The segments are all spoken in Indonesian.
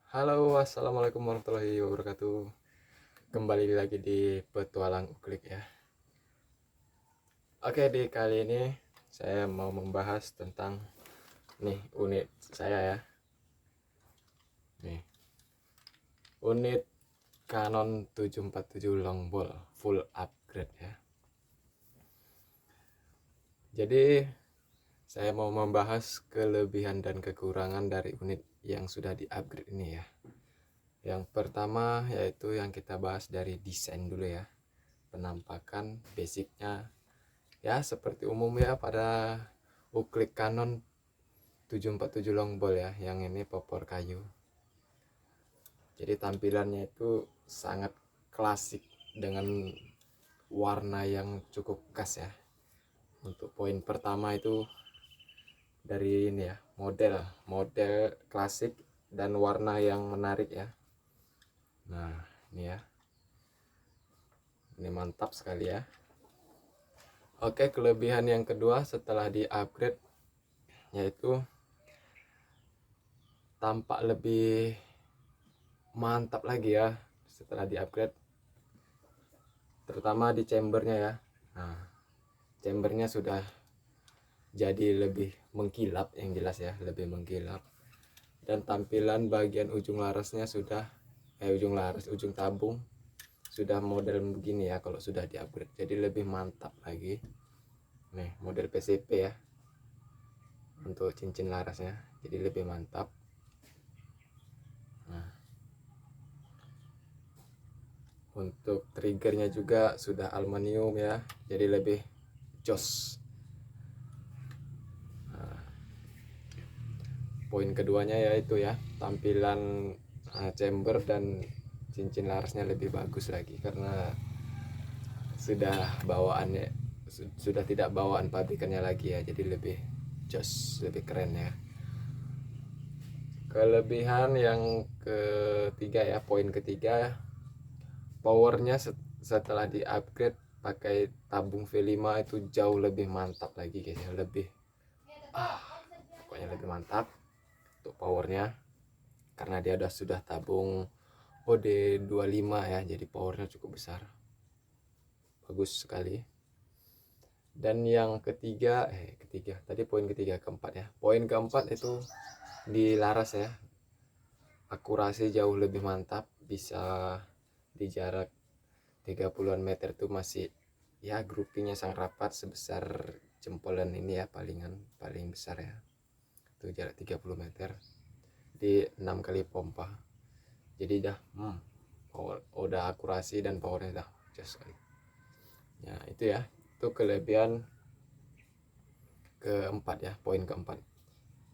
Halo, assalamualaikum warahmatullahi wabarakatuh. Kembali lagi di Petualang Uklik ya. Oke, di kali ini saya mau membahas tentang unit saya ya. Nih, unit Canon 747 Longball full upgrade ya. Jadi saya mau membahas kelebihan dan kekurangan dari unit yang sudah di-upgrade ini ya. Yang pertama yaitu yang kita bahas dari desain dulu ya. Penampakan basicnya ya seperti umum ya pada uklik Canon 747 Longball ya, yang ini popor kayu. Jadi tampilannya itu sangat klasik dengan warna yang cukup khas ya. Untuk poin pertama itu dari ini ya, model klasik dan warna yang menarik ya. Nah ini ya, ini mantap sekali ya. Oke, kelebihan yang kedua setelah di upgrade yaitu tampak lebih mantap lagi ya setelah di upgrade, terutama di chambernya ya. Nah, chambernya sudah jadi lebih mengkilap, yang jelas ya, lebih mengkilap. Dan tampilan bagian ujung larasnya sudah ujung tabung sudah model begini ya kalau sudah di upgrade, jadi lebih mantap lagi. Nih model PCP ya untuk cincin larasnya, jadi lebih mantap. Nah, untuk triggernya juga sudah aluminium ya, jadi lebih jos. Nah, poin keduanya yaitu ya tampilan chamber dan cincin larasnya lebih bagus lagi karena sudah bawaannya sudah tidak bawaan pabrikannya lagi ya, jadi lebih jos, lebih keren ya. Kelebihan yang ketiga ya, poin ketiga, powernya setelah di upgrade pakai tabung V5 itu jauh lebih mantap lagi guys ya, lebih pokoknya lebih mantap untuk powernya karena dia sudah tabung OD25 ya, jadi powernya cukup besar, bagus sekali. Dan yang ketiga tadi poin ketiga, keempat ya, poin keempat itu di laras ya, akurasi jauh lebih mantap, bisa di jarak 30-an meter tuh masih ya groupingnya sangat rapat sebesar jempolan ini ya, paling besar ya, itu jarak 30 meter di 6 kali pompa, jadi udah akurasi dan powernya dah just sekali ya. Itu ya, itu kelebihan keempat ya, poin keempat.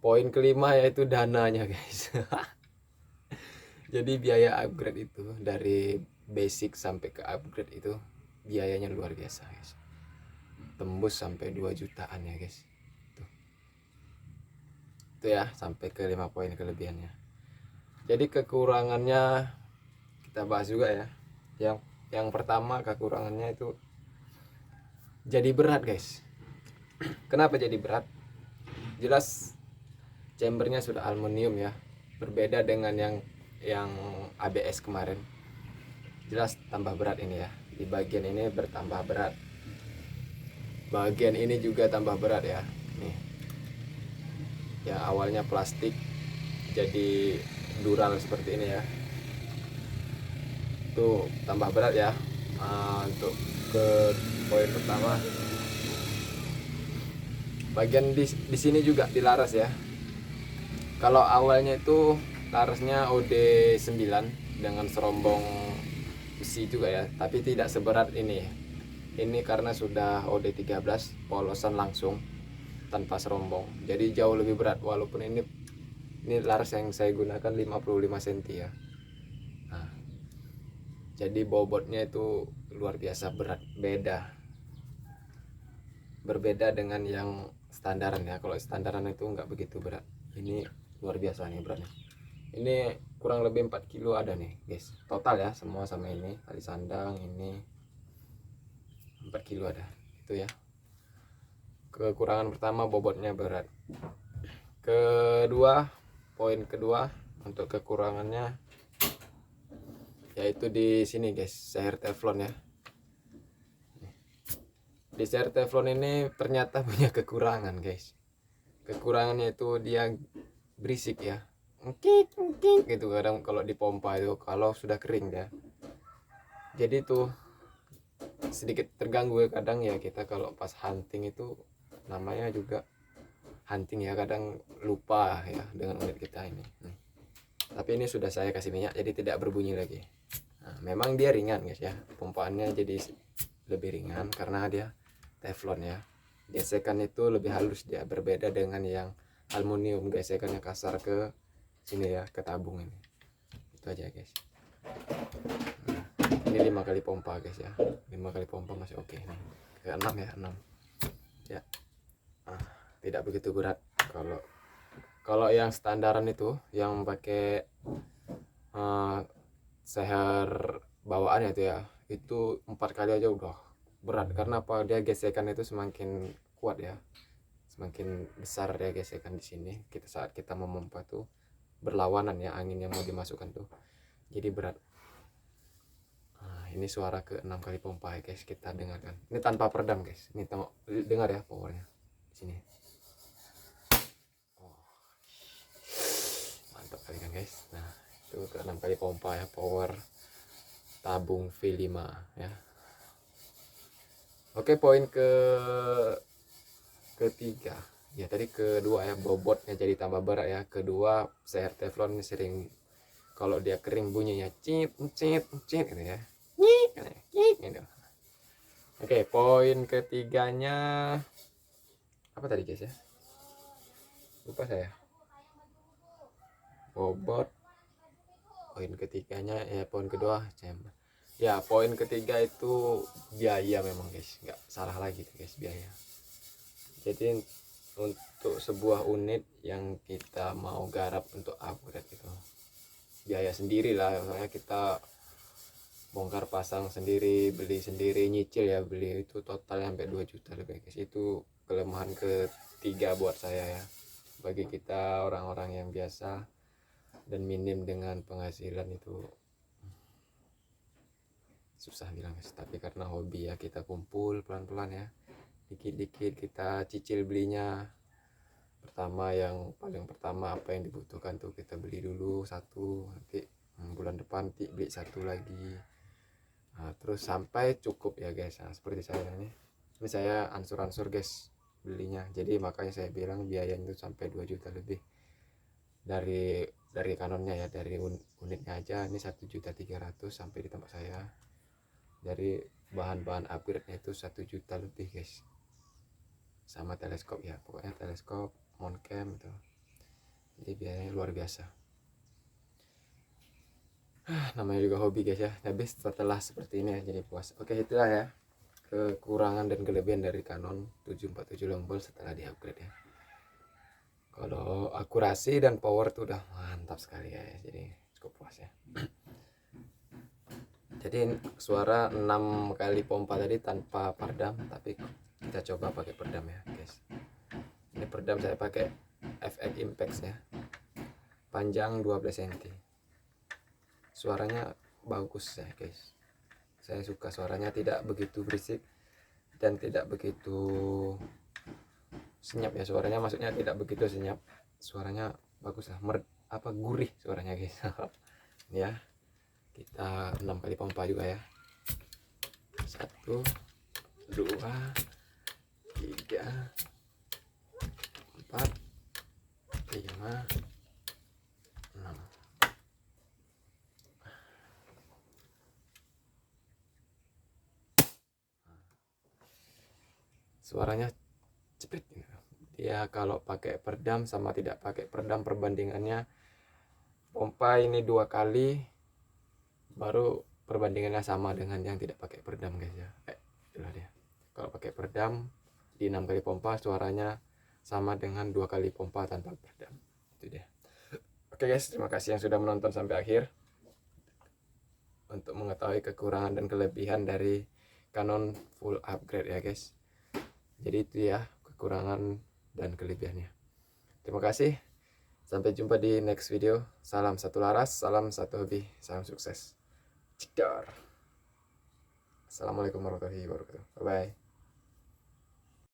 Poin kelima yaitu dananya guys. Jadi biaya upgrade itu dari basic sampai ke upgrade itu biayanya luar biasa guys, tembus sampai 2 jutaan ya guys. Itu ya, sampai ke 5 poin kelebihannya. Jadi kekurangannya kita bahas juga ya. Yang pertama kekurangannya itu jadi berat guys. Kenapa jadi berat? Jelas chambernya sudah aluminium ya, berbeda dengan yang ABS kemarin. Jelas tambah berat ini ya, di bagian ini bertambah berat, bagian ini juga tambah berat ya. Nih, yang awalnya plastik jadi dural seperti ini ya, tuh tambah berat ya. Untuk ke poin pertama, bagian di sini juga di laras ya. Kalau awalnya itu larasnya OD9 dengan serombong besi juga ya, tapi tidak seberat ini. Ini karena sudah OD13 polosan langsung tanpa serombong, jadi jauh lebih berat. Walaupun ini laras yang saya gunakan 55 cm ya. Nah, jadi bobotnya itu luar biasa berat, berbeda dengan yang standaran ya. Kalau standaran itu nggak begitu berat, ini luar biasa nih beratnya. Ini kurang lebih 4 kilo ada nih guys, total ya semua sama ini tali sandang ini 4 kilo ada. Itu ya, kekurangan pertama bobotnya berat. Kedua, poin kedua Untuk kekurangannya yaitu di sini guys, seher teflon ya. Di seher teflon ini ternyata punya kekurangan guys. Kekurangannya itu dia berisik ya, ngkik ngkik gitu kadang kalau dipompa itu kalau sudah kering ya. Jadi tuh sedikit terganggu ya kadang ya, kita kalau pas hunting itu namanya juga hunting ya, kadang lupa ya dengan unit kita ini. Tapi ini sudah saya kasih minyak jadi tidak berbunyi lagi. Nah, memang dia ringan guys ya, pompaannya jadi lebih ringan karena dia teflon ya. Gesekan itu lebih halus dia, berbeda dengan yang aluminium gesekannya kasar ke sini ya, ke tabung ini. Itu aja guys. Nah, ini 5 kali pompa guys ya, 5 kali pompa masih oke nih. Ke 6 ya, 6 ya. Tidak begitu berat. Kalau yang standaran itu yang pakai seher bawaan itu ya, itu 4 kali aja udah berat. Karena apa, dia gesekan itu semakin kuat ya, semakin besar dia gesekan di sini. Saat kita memompa tuh berlawanan ya, angin yang mau dimasukkan tuh jadi berat. Nah, ini suara ke 6 kali pompa ya guys, kita dengarkan. Ini tanpa peredam guys, ini dengar ya powernya di sini. Mantap kali kan guys. Nah, itu ke 6 kali pompa ya, power tabung V5 ya. Oke, poin ketiga ya, tadi kedua ya, bobotnya jadi tambah berat ya. Kedua, seher teflon ini sering kalau dia kering bunyinya cit cit cit gitu ya, gitu. Oke, poin ketiganya apa tadi guys ya, lupa saya. Bobot. Poin ketiganya ya, poin kedua ya, poin ketiga itu biaya memang guys, nggak salah lagi tuh guys, biaya. Jadi untuk sebuah unit yang kita mau garap untuk upgrade itu biaya sendiri lah, soalnya kita bongkar pasang sendiri, beli sendiri, nyicil ya, beli itu total sampai 2 juta lebih guys. Itu kelemahan ketiga buat saya ya, bagi kita orang-orang yang biasa dan minim dengan penghasilan itu susah bilang guys. Tapi karena hobi ya, kita kumpul pelan-pelan ya, dikit-dikit kita cicil belinya. Yang paling pertama apa yang dibutuhkan tuh kita beli dulu satu, nanti bulan depan beli satu lagi. Nah, terus sampai cukup ya guys. Nah, seperti saya ini saya ansur-ansur guys belinya, jadi makanya saya bilang biayanya itu sampai 2 juta lebih dari kanonnya ya, dari unitnya aja ini 1.300.000 sampai di tempat saya. Dari bahan-bahan upgrade nya itu 1 juta lebih guys, sama teleskop ya, pokoknya teleskop, mount cam itu, jadi biayanya luar biasa. Namanya juga hobi guys ya. Habis setelah seperti ini ya, jadi puas. Oke, itulah ya kekurangan dan kelebihan dari Canon 747 long ball setelah di upgrade ya. Kalau akurasi dan power tuh udah mantap sekali ya, jadi cukup puas ya. Jadi suara 6 kali pompa tadi tanpa peredam, tapi kita coba pakai peredam ya guys. Ini peredam saya pakai FX Impex ya, panjang 12 cm. Suaranya bagus ya guys, saya suka suaranya, tidak begitu berisik dan tidak begitu senyap ya suaranya, maksudnya tidak begitu senyap, suaranya bagus lah, gurih suaranya guys. Ya, kita 6 kali pompa juga ya, 1 2 3 4 5 6. Suaranya cepet gitu. Dia kalau pakai peredam sama tidak pakai peredam, perbandingannya pompa ini 2 kali baru perbandingannya sama dengan yang tidak pakai peredam guys ya. Itulah dia. Kalau pakai peredam di 6 kali pompa suaranya sama dengan 2 kali pompa tanpa peredam. Itu dia. Oke guys, terima kasih yang sudah menonton sampai akhir. Untuk mengetahui kekurangan dan kelebihan dari Canon full upgrade ya guys. Jadi itu ya kekurangan dan kelebihannya. Terima kasih. Sampai jumpa di next video. Salam satu laras, salam satu hobi, salam sukses. Cedar. Assalamualaikum warahmatullahi wabarakatuh. Bye bye.